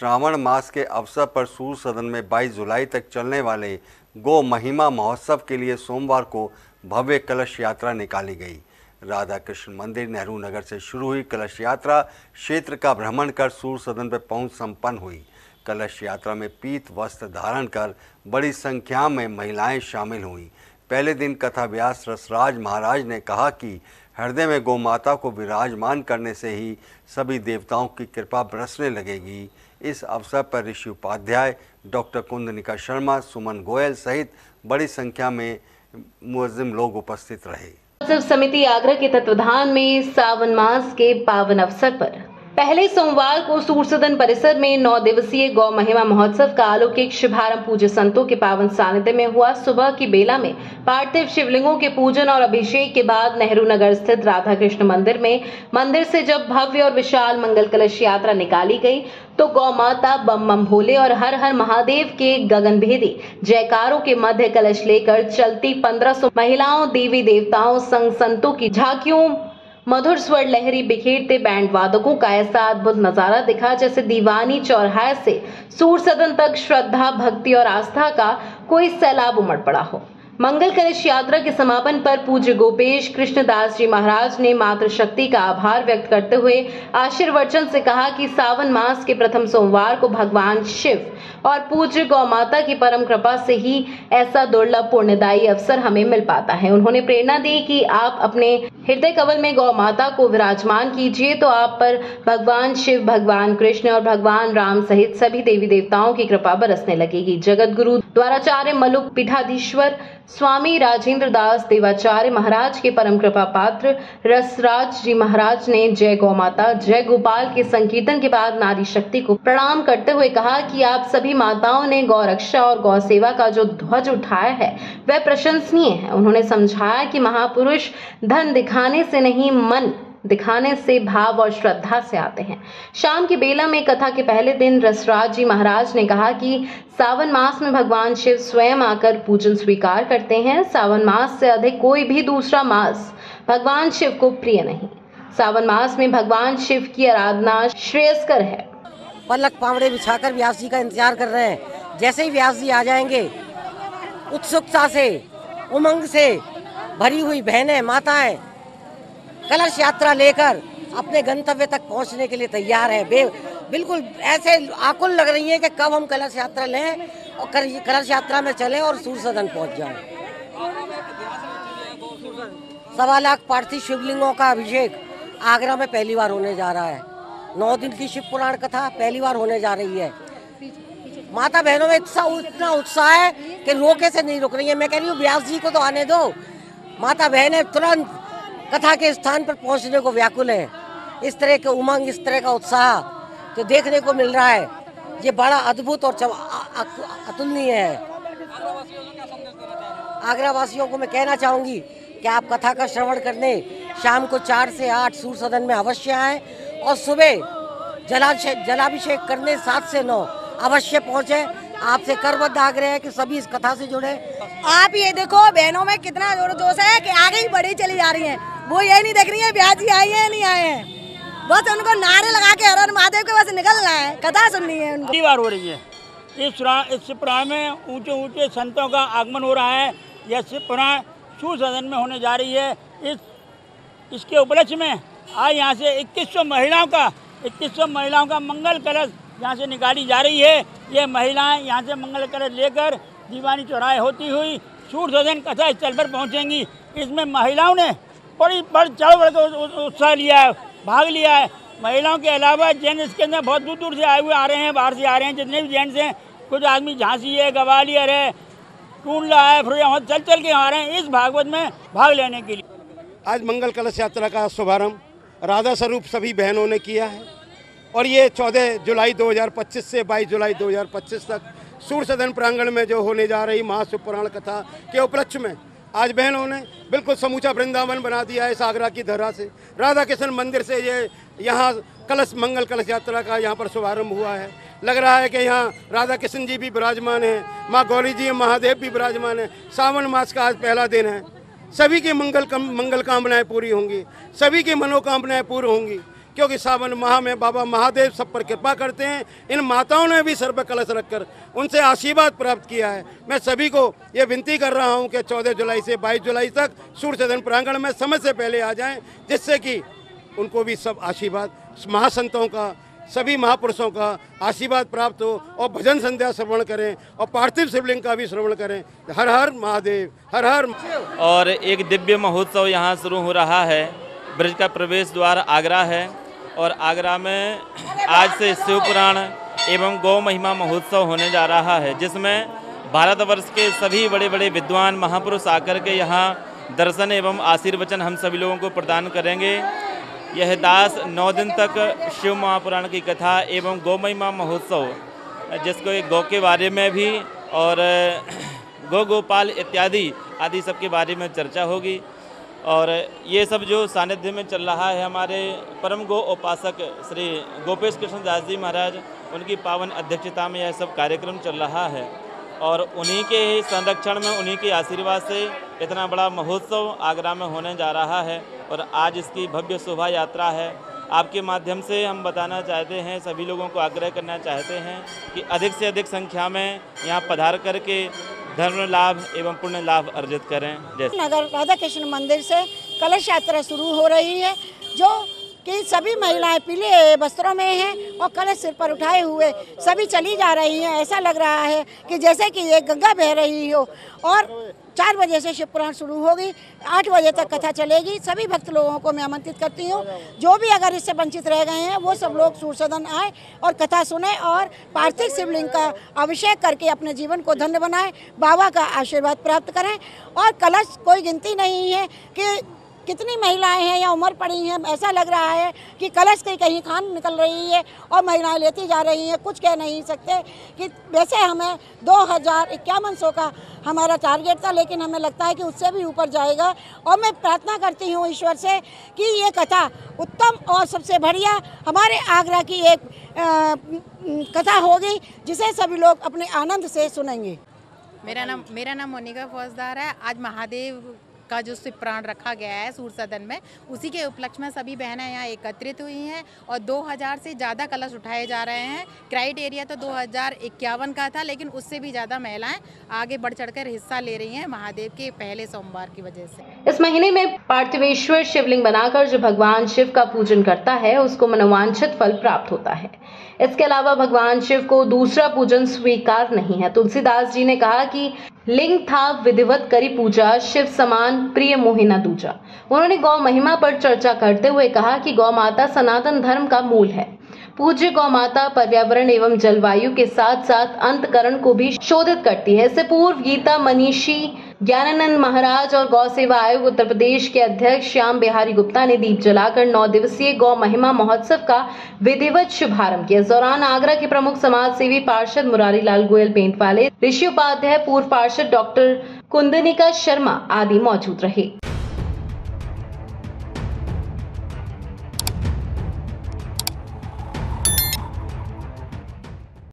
श्रावण मास के अवसर पर सूर सदन में 22 जुलाई तक चलने वाले गौ महिमा महोत्सव के लिए सोमवार को भव्य कलश यात्रा निकाली गई। राधा कृष्ण मंदिर नेहरू नगर से शुरू हुई कलश यात्रा क्षेत्र का भ्रमण कर सूर सदन पर पहुंच संपन्न हुई। कलश यात्रा में पीत वस्त्र धारण कर बड़ी संख्या में महिलाएं शामिल हुईं। पहले दिन कथा व्यास रसराज महाराज ने कहा कि हृदय में गौ माता को विराजमान करने से ही सभी देवताओं की कृपा बरसने लगेगी। इस अवसर पर ऋषि उपाध्याय, डॉक्टर कुंदनिका शर्मा, सुमन गोयल सहित बड़ी संख्या में मुअज्जिम लोग उपस्थित रहे। उत्सव समिति आगरा के तत्वाधान में सावन मास के पावन अवसर पर पहले सोमवार को सूर सदन परिसर में 9 दिवसीय गौ महिमा महोत्सव का अलौकिक शुभारंभ पूज्य संतों के पावन सानिध्य में हुआ। सुबह की बेला में पार्थिव शिवलिंगों के पूजन और अभिषेक के बाद नेहरू नगर स्थित राधा कृष्ण मंदिर से जब भव्य और विशाल मंगल कलश यात्रा निकाली गई तो गौ माता बम बम भोले और हर हर महादेव के गगनभेदी जयकारों के मध्य कलश लेकर चलती 1500 महिलाओं, देवी देवताओं, संत संतों की झांकियों, मधुर स्वर लहरी बिखेरते बैंड वादकों का ऐसा अद्भुत नजारा दिखा जैसे दीवानी चौराहे से सूर सदन तक श्रद्धा, भक्ति और आस्था का कोई सैलाब उमड़ पड़ा हो। मंगल कलश यात्रा के समापन पर पूज्य गोपेश कृष्णदास जी महाराज ने मातृशक्ति का आभार व्यक्त करते हुए आशीर्वचन से कहा कि सावन मास के प्रथम सोमवार को भगवान शिव और पूज्य गौ माता की परम कृपा से ही ऐसा दुर्लभ पुण्यदायी अवसर हमें मिल पाता है। उन्होंने प्रेरणा दी कि आप अपने हृदय कमल में गौ माता को विराजमान कीजिए तो आप पर भगवान शिव, भगवान कृष्ण और भगवान राम सहित सभी देवी देवताओं की कृपा बरसने लगेगी। जगत गुरु द्वाराचार्य मलुक पीठाधीश्वर स्वामी राजेंद्र दास देवाचार्य महाराज के परम कृपा पात्र रसराज जी महाराज ने जय गौ माता जय गोपाल के संकीर्तन के बाद नारी शक्ति को प्रणाम करते हुए कहा कि आप सभी माताओं ने गौ रक्षा और गौ सेवा का जो ध्वज उठाया है वह प्रशंसनीय है। उन्होंने समझाया कि महापुरुष धन दिखाने से नहीं, मन दिखाने से, भाव और श्रद्धा से आते हैं। शाम की बेला में कथा के पहले दिन रसराज जी महाराज ने कहा कि सावन मास में भगवान शिव स्वयं आकर पूजन स्वीकार करते हैं। सावन मास से अधिक कोई भी दूसरा मास भगवान शिव को प्रिय नहीं। सावन मास में भगवान शिव की आराधना श्रेयस्कर है। पलक पावड़े बिछाकर व्यास जी का इंतजार कर रहे हैं। जैसे ही व्यास जी आ जाएंगे, उत्सुकता से, उमंग से भरी हुई बहनें, माताएं कलश यात्रा लेकर अपने गंतव्य तक पहुंचने के लिए तैयार है। बिल्कुल ऐसे आकुल लग रही है कि कब हम कलश यात्रा लें और कलश यात्रा में चलें और सूर सदन पहुंच जाएं। 1.25 लाख पार्थिव शिवलिंगों का अभिषेक आगरा में पहली बार होने जा रहा है। 9 दिन की शिव पुराण कथा पहली बार होने जा रही है। माता बहनों में इतना उत्साह है कि रोके से नहीं रुक रही है। मैं कह रही हूँ व्यास जी को तो आने दो। माता बहनें तुरंत कथा के स्थान पर पहुंचने को व्याकुल है। इस तरह के उमंग, इस तरह का उत्साह जो देखने को मिल रहा है, ये बड़ा अद्भुत और अतुलनीय है। आगरा वासियों को मैं कहना चाहूंगी कि आप कथा का श्रवण करने शाम को 4 से 8 सूर सदन में अवश्य आएं और सुबह जलाभिषेक करने 7 से 9 अवश्य पहुंचे। आपसे करबद्ध आग्रह है कि सभी इस कथा से जुड़े। आप ये देखो बहनों में कितना जोर जोश है कि आगे ही बढ़ी चली जा रही हैं। वो ये नहीं देख रही है ब्याह जी आए हैं नहीं आए हैं, बस उनको नारे लगा के हर हर महादेव के बस निकलना है, कथा सुननी है उनको। पहली बार हो रही है इस पुराण में ऊंचे ऊंचे संतों का आगमन हो रहा है। यह शिव पुराण सूर सदन में होने जा रही है। इसके उपलक्ष्य में आज यहाँ से 2100 महिलाओं का मंगल कलश यहाँ से निकाली जा रही है। ये महिलाएं यहाँ से मंगल कलश लेकर दीवानी चौराहे होती हुई सूर सदन कथा स्थल पर पहुँचेंगी। इसमें महिलाओं ने बड़ी बढ़ उत्साह लिया है, भाग लिया है। महिलाओं के अलावा जेंट्स इसके अंदर बहुत दूर दूर से आए हुए आ रहे हैं, बाहर से आ रहे हैं। जितने भी जेंट्स हैं, कुछ आदमी झांसी है, ग्वालियर है, टूंडला है, फिर यहाँ चल के आ रहे हैं इस भागवत में भाग लेने के लिए। आज मंगल कलश यात्रा का शुभारंभ राधा स्वरूप सभी बहनों ने किया है और ये 14 जुलाई 2025 से 22 जुलाई 2025 तक सूर सदन प्रांगण में जो होने जा रही महाशिव पुराण कथा के उपलक्ष्य में आज बहनों ने बिल्कुल समूचा वृंदावन बना दिया है। इस आगरा की धरा से राधा कृष्ण मंदिर से ये यहाँ मंगल कलश यात्रा का यहाँ पर शुभारंभ हुआ है। लग रहा है कि यहाँ राधा कृष्ण जी भी विराजमान है, माँ गौरी जी, महादेव भी विराजमान है। सावन मास का आज पहला दिन है। सभी की मंगल कामनाएं पूरी होंगी, सभी की मनोकामनाएं पूरी होंगी। क्योंकि सावन माह में बाबा महादेव सब पर कृपा करते हैं। इन माताओं ने भी सर पर कलश रखकर उनसे आशीर्वाद प्राप्त किया है। मैं सभी को ये विनती कर रहा हूँ कि 14 जुलाई से 22 जुलाई तक सूर्य सदन प्रांगण में समय से पहले आ जाएं, जिससे कि उनको भी सब आशीर्वाद महासंतों का, सभी महापुरुषों का आशीर्वाद प्राप्त हो और भजन संध्या श्रवण करें और पार्थिव शिवलिंग का भी श्रवण करें। हर हर महादेव, हर हर। और एक दिव्य महोत्सव यहाँ शुरू हो रहा है। ब्रज का प्रवेश द्वार आगरा है और आगरा में आज से शिव पुराण एवं गौ महिमा महोत्सव होने जा रहा है, जिसमें भारतवर्ष के सभी बड़े बड़े विद्वान महापुरुष आकर के यहाँ दर्शन एवं आशीर्वचन हम सभी लोगों को प्रदान करेंगे। यह दास 9 दिन तक शिव महापुराण की कथा एवं गौ महिमा महोत्सव, जिसको एक गौ के बारे में भी और गौ गोपाल इत्यादि आदि सब के बारे में चर्चा होगी। और ये सब जो सानिध्य में चल रहा है, हमारे परम गौ उपासक श्री गोपेश कृष्ण दास जी महाराज, उनकी पावन अध्यक्षता में यह सब कार्यक्रम चल रहा है और उन्हीं के ही संरक्षण में, उन्हीं के आशीर्वाद से इतना बड़ा महोत्सव आगरा में होने जा रहा है। और आज इसकी भव्य शोभा यात्रा है। आपके माध्यम से हम बताना चाहते हैं, सभी लोगों को आग्रह करना चाहते हैं कि अधिक से अधिक संख्या में यहाँ पधार करके धर्म लाभ एवं पुण्य लाभ अर्जित करें। जैसे नगर राधा कृष्ण मंदिर से कलश यात्रा शुरू हो रही है, जो कि सभी महिलाएं पीले वस्त्रों में हैं और कलश सिर पर उठाए हुए सभी चली जा रही हैं। ऐसा लग रहा है कि जैसे कि ये गंगा बह रही हो। और 4 बजे से शिव पुराण शुरू होगी, 8 बजे तक कथा चलेगी। सभी भक्त लोगों को मैं आमंत्रित करती हूँ, जो भी अगर इससे वंचित रह गए हैं वो सब लोग सूर्य सदन आए और कथा सुने और पार्थिव शिवलिंग का अभिषेक करके अपने जीवन को धन्य बनाएं, बाबा का आशीर्वाद प्राप्त करें। और कलश कोई गिनती नहीं है कि कितनी महिलाएं हैं या उम्र पड़ी हैं। ऐसा लग रहा है कि कलश की कहीं खान निकल रही है और महिलाएं लेती जा रही हैं। कुछ कह नहीं सकते कि वैसे हमें 2,051 का हमारा टारगेट था, लेकिन हमें लगता है कि उससे भी ऊपर जाएगा। और मैं प्रार्थना करती हूँ ईश्वर से कि ये कथा उत्तम और सबसे बढ़िया हमारे आगरा की एक कथा होगी, जिसे सभी लोग अपने आनंद से सुनेंगे। मेरा नाम मोनिका फौजदार है। आज महादेव का जो शिव पुराण रखा गया है सूर्य सदन में, उसी के उपलक्ष्य में सभी बहनें यहाँ एकत्रित हुई हैं और 2000 से ज़्यादा कलश उठाए जा रहे हैं। क्राइटेरिया तो 2051 का था, लेकिन उससे भी ज़्यादा महिलाएं आगे बढ़ चढ़कर हिस्सा ले रही हैं महादेव के पहले सोमवार की वजह से। इस महीने में पार्थिवेश्वर शिवलिंग बनाकर जो भगवान शिव का पूजन करता है उसको मनोवांछित फल प्राप्त होता है। इसके अलावा भगवान शिव को दूसरा पूजन स्वीकार नहीं है। तुलसीदास जी ने कहा कि लिंग था विधिवत करी पूजा, शिव समान प्रिय मोहि न दूजा। उन्होंने गौ महिमा पर चर्चा करते हुए कहा कि गौ माता सनातन धर्म का मूल है। पूज्य गौ माता पर्यावरण एवं जलवायु के साथ साथ अंतकरण को भी शोधित करती है। इससे पूर्व गीता मनीषी ज्ञानानंद महाराज और गौ सेवा आयोग उत्तर प्रदेश के अध्यक्ष श्याम बिहारी गुप्ता ने दीप जलाकर 9 दिवसीय गौ महिमा महोत्सव का विधिवत शुभारंभ किया। इस दौरान आगरा के प्रमुख समाज सेवी पार्षद मुरारी लाल गोयल पेंट वाले, ऋषि उपाध्याय, पूर्व पार्षद डॉक्टर कुंदनिका शर्मा आदि मौजूद रहे।